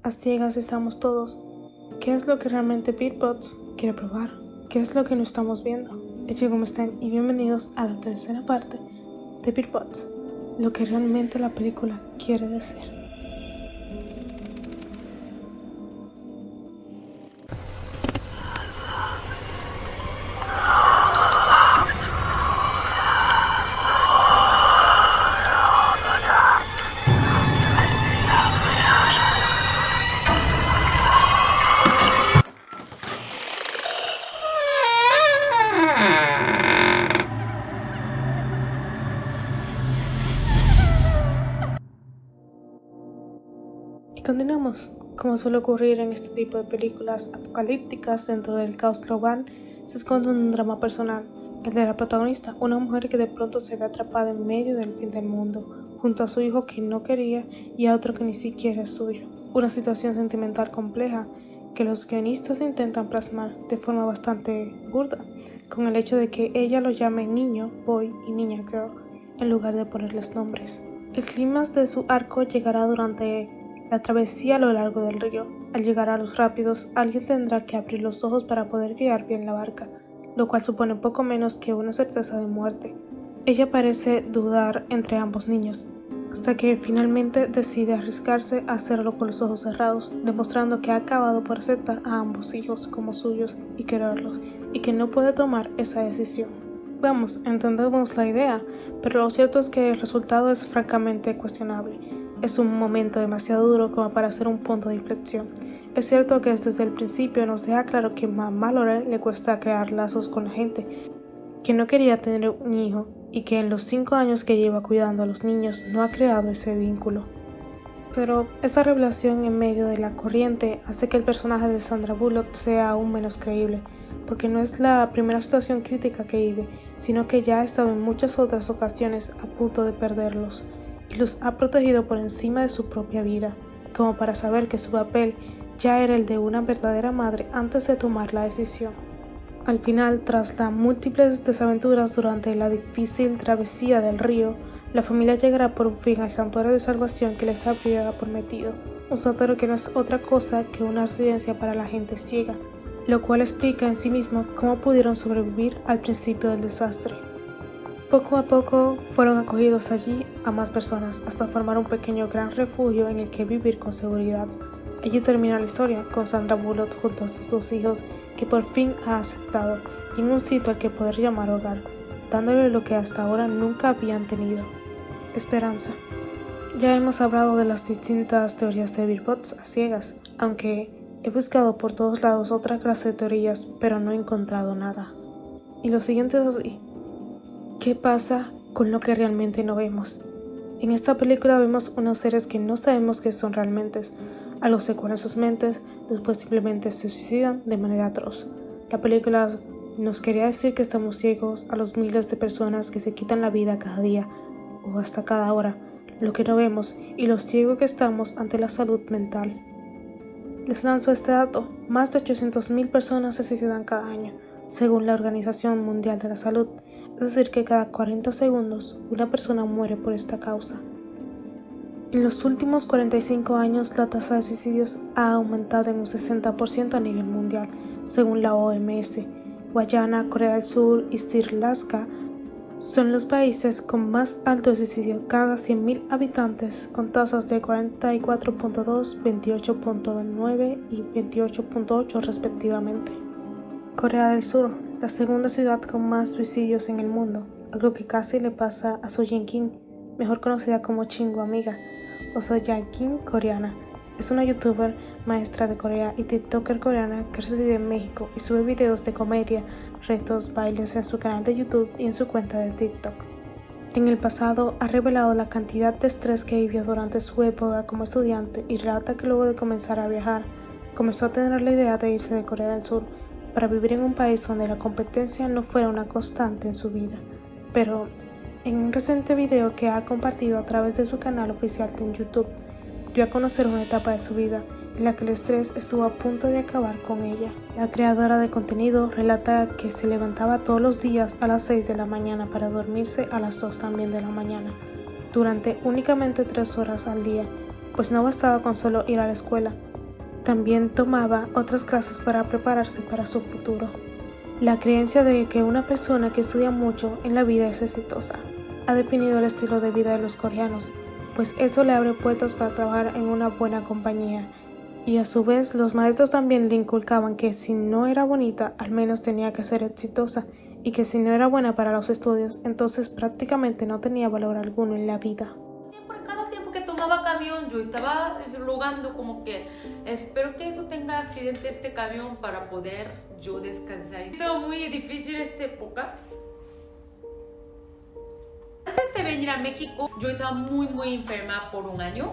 A ciegas estamos todos. ¿Qué es lo que realmente Beatbots quiere probar? ¿Qué es lo que no estamos viendo? ¿Cómo están? Y bienvenidos a la tercera parte de Beatbots, lo que realmente la película quiere decir. Y continuamos. Como suele ocurrir en este tipo de películas apocalípticas, dentro del caos global se esconde un drama personal, el de la protagonista, una mujer que de pronto se ve atrapada en medio del fin del mundo, junto a su hijo que no quería y a otro que ni siquiera es suyo. Una situación sentimental compleja que los guionistas intentan plasmar de forma bastante burda, con el hecho de que ella lo llame niño, boy y niña, girl, en lugar de ponerles nombres. El clímax de su arco llegará durante la travesía a lo largo del río. Al llegar a los rápidos, alguien tendrá que abrir los ojos para poder guiar bien la barca, lo cual supone poco menos que una certeza de muerte. Ella parece dudar entre ambos niños, hasta que finalmente decide arriesgarse a hacerlo con los ojos cerrados, demostrando que ha acabado por aceptar a ambos hijos como suyos y quererlos, y que no puede tomar esa decisión. Vamos, entendemos la idea, pero lo cierto es que el resultado es francamente cuestionable. Es un momento demasiado duro como para ser un punto de inflexión. Es cierto que desde el principio nos deja claro que a Mallory le cuesta crear lazos con la gente, que no quería tener un hijo y que en los 5 años que lleva cuidando a los niños no ha creado ese vínculo. Pero esa revelación en medio de la corriente hace que el personaje de Sandra Bullock sea aún menos creíble, porque no es la primera situación crítica que vive, sino que ya ha estado en muchas otras ocasiones a punto de perderlos, y los ha protegido por encima de su propia vida, como para saber que su papel ya era el de una verdadera madre antes de tomar la decisión. Al final, tras las múltiples desaventuras durante la difícil travesía del río, la familia llegará por un fin al santuario de salvación que les había prometido, un santuario que no es otra cosa que una residencia para la gente ciega, lo cual explica en sí mismo cómo pudieron sobrevivir al principio del desastre. Poco a poco fueron acogidos allí a más personas hasta formar un pequeño gran refugio en el que vivir con seguridad. Allí termina la historia con Sandra Bullock junto a sus 2 hijos que por fin ha aceptado y en un sitio al que poder llamar hogar, dándole lo que hasta ahora nunca habían tenido: esperanza. Ya hemos hablado de las distintas teorías de Beatbots a ciegas, aunque he buscado por todos lados otra clase de teorías, pero no he encontrado nada. Y lo siguiente es así. ¿Qué pasa con lo que realmente no vemos? En esta película vemos unos seres que no sabemos qué son realmente, a los secuelan sus mentes, después simplemente se suicidan de manera atroz. La película nos quería decir que estamos ciegos a los miles de personas que se quitan la vida cada día o hasta cada hora, lo que no vemos y los ciegos que estamos ante la salud mental. Les lanzo este dato: más de 800,000 personas se suicidan cada año, según la Organización Mundial de la Salud. Es decir, que cada 40 segundos una persona muere por esta causa. En los últimos 45 años, la tasa de suicidios ha aumentado en un 60% a nivel mundial, según la OMS. Guyana, Corea del Sur y Sri Lanka son los países con más alto suicidio cada 100,000 habitantes, con tasas de 44.2, 28.9 y 28.8 respectivamente. Corea del Sur, la segunda ciudad con más suicidios en el mundo, algo que casi le pasa a Soyeon Kim, mejor conocida como Chingu Amiga, o Soyeon Kim coreana. Es una youtuber, maestra de Corea y tiktoker coreana que reside en México y sube videos de comedia, retos, bailes en su canal de YouTube y en su cuenta de TikTok. En el pasado ha revelado la cantidad de estrés que vivió durante su época como estudiante y relata que luego de comenzar a viajar, comenzó a tener la idea de irse de Corea del Sur para vivir en un país donde la competencia no fuera una constante en su vida. Pero en un reciente video que ha compartido a través de su canal oficial en YouTube, dio a conocer una etapa de su vida en la que el estrés estuvo a punto de acabar con ella. La creadora de contenido relata que se levantaba todos los días a las 6 de la mañana para dormirse a las 2 también de la mañana, durante únicamente 3 horas al día, pues no bastaba con solo ir a la escuela, También tomaba otras clases para prepararse para su futuro. La creencia de que una persona que estudia mucho en la vida es exitosa ha definido el estilo de vida de los coreanos, pues eso le abre puertas para trabajar en una buena compañía. Y a su vez, los maestros también le inculcaban que si no era bonita, al menos tenía que ser exitosa, y que si no era buena para los estudios, entonces prácticamente no tenía valor alguno en la vida. Siempre, cada tiempo que tomaba camión, yo estaba rogando como que espero que eso tenga accidente este camión para poder yo descansar. Estaba muy difícil esta época. Antes de venir a México, yo estaba muy enferma por un año.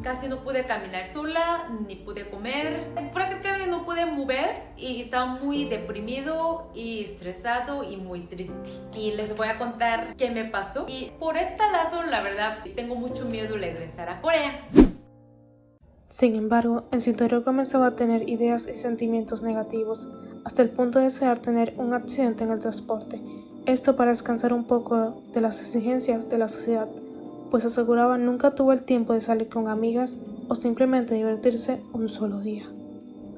Casi no pude caminar sola, ni pude comer. Prácticamente no pude mover y estaba muy deprimido y estresado y muy triste. Y les voy a contar qué me pasó. Y por esta razón, la verdad, tengo mucho miedo de regresar a Corea. Sin embargo, en su interior comenzaba a tener ideas y sentimientos negativos, hasta el punto de desear tener un accidente en el transporte. Esto para descansar un poco de las exigencias de la sociedad, pues aseguraba nunca tuvo el tiempo de salir con amigas o simplemente divertirse un solo día.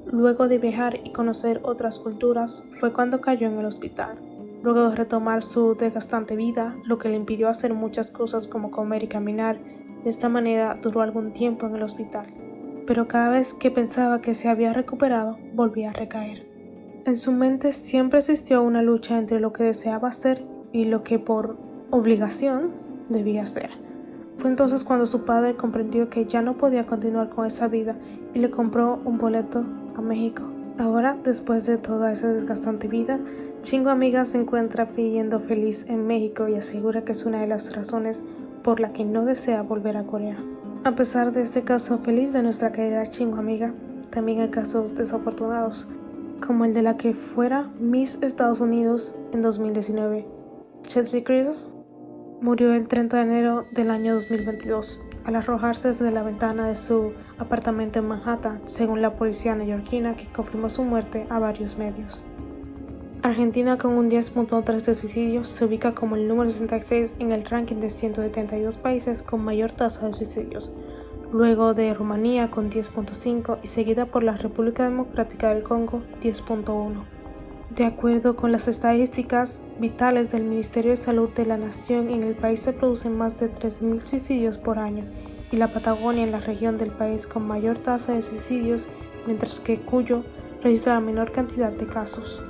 Luego de viajar y conocer otras culturas, fue cuando cayó en el hospital. Luego de retomar su desgastante vida, lo que le impidió hacer muchas cosas como comer y caminar, de esta manera duró algún tiempo en el hospital. Pero cada vez que pensaba que se había recuperado, volvía a recaer. En su mente siempre existió una lucha entre lo que deseaba hacer y lo que por obligación debía hacer. Fue entonces cuando su padre comprendió que ya no podía continuar con esa vida y le compró un boleto a México. Ahora, después de toda esa desgastante vida, Chingo Amiga se encuentra viviendo feliz en México y asegura que es una de las razones por la que no desea volver a Corea. A pesar de este caso feliz de nuestra querida Chingo Amiga, también hay casos desafortunados, como el de la que fuera Miss Estados Unidos en 2019. Chelsea Chris murió el 30 de enero del año 2022 al arrojarse desde la ventana de su apartamento en Manhattan, según la policía neoyorquina, que confirmó su muerte a varios medios. Argentina, con un 10.3 de suicidios, se ubica como el número 66 en el ranking de 172 países con mayor tasa de suicidios, luego de Rumanía con 10.5 y seguida por la República Democrática del Congo 10.1. De acuerdo con las estadísticas vitales del Ministerio de Salud de la Nación, en el país se producen más de 3.000 suicidios por año y la Patagonia es la región del país con mayor tasa de suicidios, mientras que Cuyo registra la menor cantidad de casos.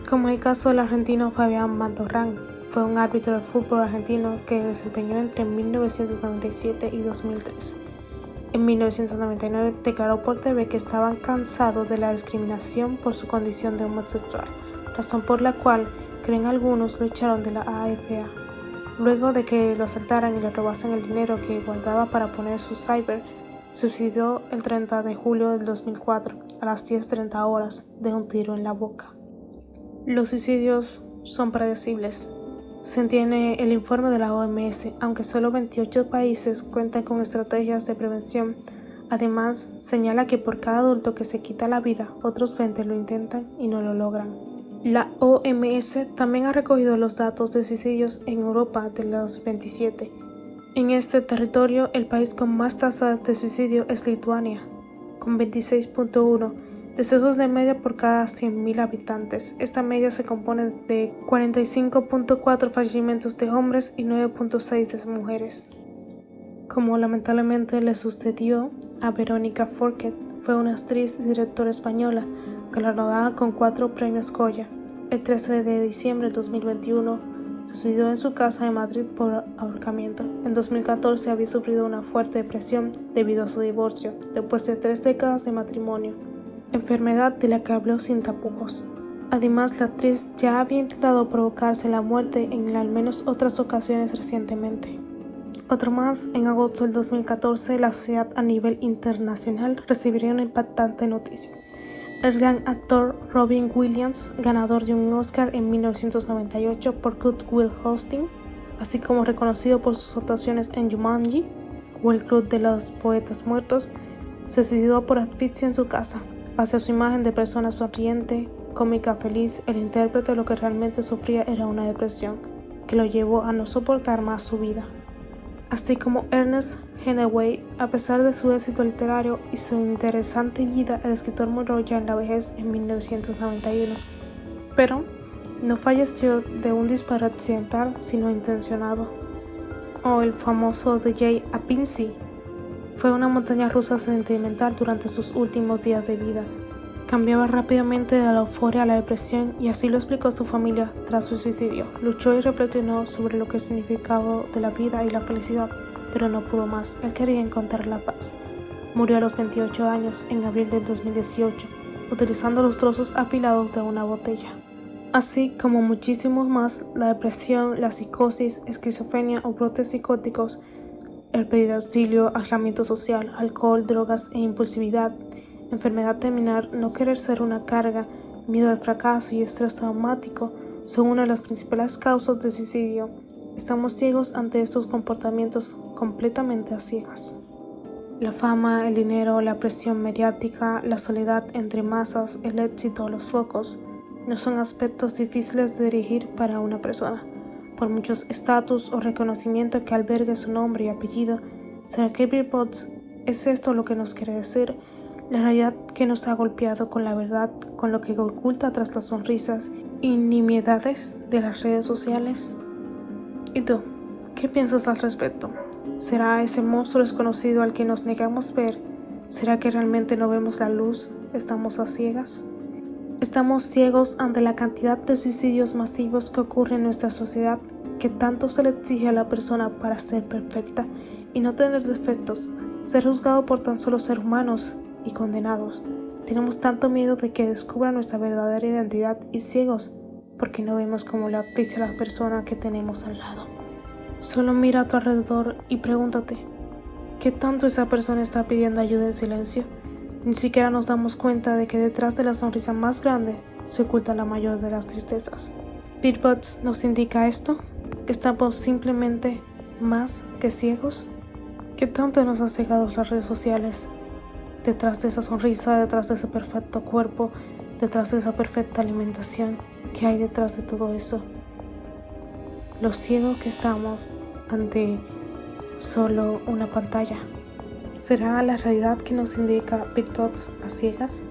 Como el caso del argentino Fabián Mandorrán, fue un árbitro de fútbol argentino que desempeñó entre 1997 y 2003. En 1999 declaró por TV que estaba cansado de la discriminación por su condición de homosexual, razón por la cual, creen algunos, lo echaron de la AFA. Luego de que lo asaltaran y le robasen el dinero que guardaba para poner su cyber, se suicidó el 30 de julio del 2004 a las 10:30 horas de un tiro en la boca. Los suicidios son predecibles. Se tiene el informe de la OMS, aunque solo 28 países cuentan con estrategias de prevención. Además, señala que por cada adulto que se quita la vida, otros 20 lo intentan y no lo logran. La OMS también ha recogido los datos de suicidios en Europa de los 27. En este territorio, el país con más tasa de suicidio es Lituania, con 26.1. decesos de media por cada 100.000 habitantes. Esta media se compone de 45.4 fallecimientos de hombres y 9.6 de mujeres. Como lamentablemente le sucedió a Verónica Forqué, fue una actriz y directora española galardonada con 4 premios Goya. El 13 de diciembre de 2021 se suicidó en su casa de Madrid por ahorcamiento. En 2014 había sufrido una fuerte depresión debido a su divorcio, después de 3 décadas de matrimonio, enfermedad de la que habló sin tapujos. Además, la actriz ya había intentado provocarse la muerte en al menos otras ocasiones recientemente. Otro más, en agosto del 2014, la sociedad a nivel internacional recibiría una impactante noticia. El gran actor Robin Williams, ganador de un Oscar en 1998 por Good Will Hunting, así como reconocido por sus actuaciones en Jumanji o El Club de los Poetas Muertos, se suicidó por asfixia en su casa. Pese a su imagen de persona sonriente, cómica, feliz, el intérprete de lo que realmente sufría era una depresión, que lo llevó a no soportar más su vida. Así como Ernest Hemingway, a pesar de su éxito literario y su interesante vida, el escritor murió ya en la vejez en 1991. Pero no falleció de un disparo accidental, sino intencionado. O el famoso DJ Apinzi fue una montaña rusa sentimental durante sus últimos días de vida. Cambiaba rápidamente de la euforia a la depresión y así lo explicó su familia tras su suicidio. Luchó y reflexionó sobre lo que significaba de la vida y la felicidad, pero no pudo más. Él quería encontrar la paz. Murió a los 28 años, en abril del 2018, utilizando los trozos afilados de una botella. Así como muchísimos más, la depresión, la psicosis, esquizofrenia o brotes psicóticos, el pedir auxilio, aislamiento social, alcohol, drogas e impulsividad, enfermedad terminal, no querer ser una carga, miedo al fracaso y estrés traumático son una de las principales causas de suicidio. Estamos ciegos ante estos comportamientos, completamente a ciegas. La fama, el dinero, la presión mediática, la soledad entre masas, el éxito, los focos, no son aspectos difíciles de dirigir para una persona. Por muchos estatus o reconocimiento que albergue su nombre y apellido, ¿será que Billboards es esto lo que nos quiere decir? La realidad que nos ha golpeado con la verdad, con lo que oculta tras las sonrisas y nimiedades de las redes sociales. ¿Y tú? ¿Qué piensas al respecto? ¿Será ese monstruo desconocido al que nos negamos ver? ¿Será que realmente no vemos la luz? ¿Estamos a ciegas? Estamos ciegos ante la cantidad de suicidios masivos que ocurren en nuestra sociedad, que tanto se le exige a la persona para ser perfecta y no tener defectos, ser juzgado por tan solo ser humanos y condenados. Tenemos tanto miedo de que descubran nuestra verdadera identidad y ciegos porque no vemos cómo le aprecia la persona que tenemos al lado. Solo mira a tu alrededor y pregúntate, ¿qué tanto esa persona está pidiendo ayuda en silencio? Ni siquiera nos damos cuenta de que detrás de la sonrisa más grande se oculta la mayor de las tristezas. Billboards nos indica esto, que estamos simplemente más que ciegos. ¿Qué tanto nos han cegado las redes sociales? Detrás de esa sonrisa, detrás de ese perfecto cuerpo, detrás de esa perfecta alimentación, ¿qué hay detrás de todo eso? Lo ciego que estamos ante solo una pantalla. ¿Será la realidad que nos indica Billboards a ciegas?